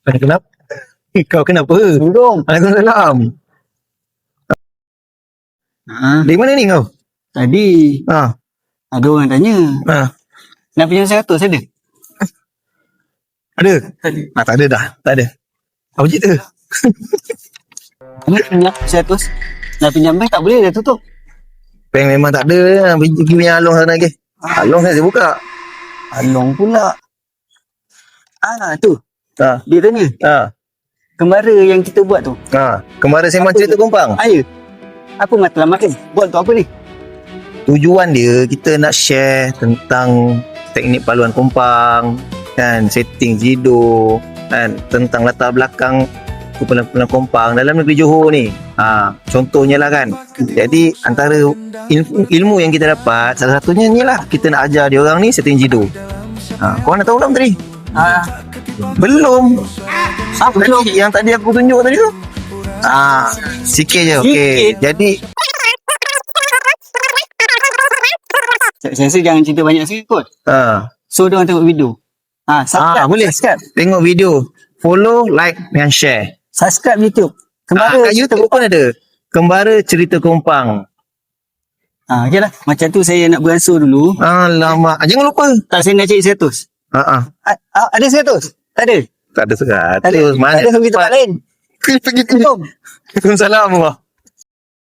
Kenapa? Kau kenapa? Tolong. Waalaikumsalam. Dari mana ni kau? Tadi Ha. ada orang tanya, Ha. nak pinjam 100 ada? Ada? Tak ada dah. Tak ada. Apa cerita? Nak pinjam 100? Nak pinjam bank tak boleh, dah tutup. Bank memang tak ada. Pergi punya Along sana lagi. Along saya buka. Along pula. Tu. Ha. Dia tanya, Ha. kembara yang kita buat tu. Ha. Kembara sembang Apa cerita tu? kompang. Ya. Apa matlamat ni? Buat untuk apa ni? Tujuan dia kita nak share tentang teknik paluan kompang, kan, setting jido, kan, tentang latar belakang kumpulan kompang dalam negeri Johor ni. Contohnya lah kan. Jadi antara ilmu yang kita dapat, salah satunya ni lah, kita nak ajar dia orang ni setting jido. Korang dah tahu belum tadi? Belum. Belum. Yang tadi aku tunjuk tadi tu. Sikit je. Okey. Jadi Saya rasa jangan cerita banyak sikit kot. So, dia orang tengok video. Subscribe. boleh. Subscribe. Tengok video. Follow, like dan share. Subscribe YouTube. Kembara. Kat YouTube pun ada. Kembara cerita kompang. Okey lah. Macam tu saya nak beransur dulu. Alamak. Jangan lupa. Tak, saya nak cari 100. Ada 100? Tak ada? Tak ada 100. Tak ada. Mana? Tak ada, pergi tempat lain. Pergi. Waalaikumsalam.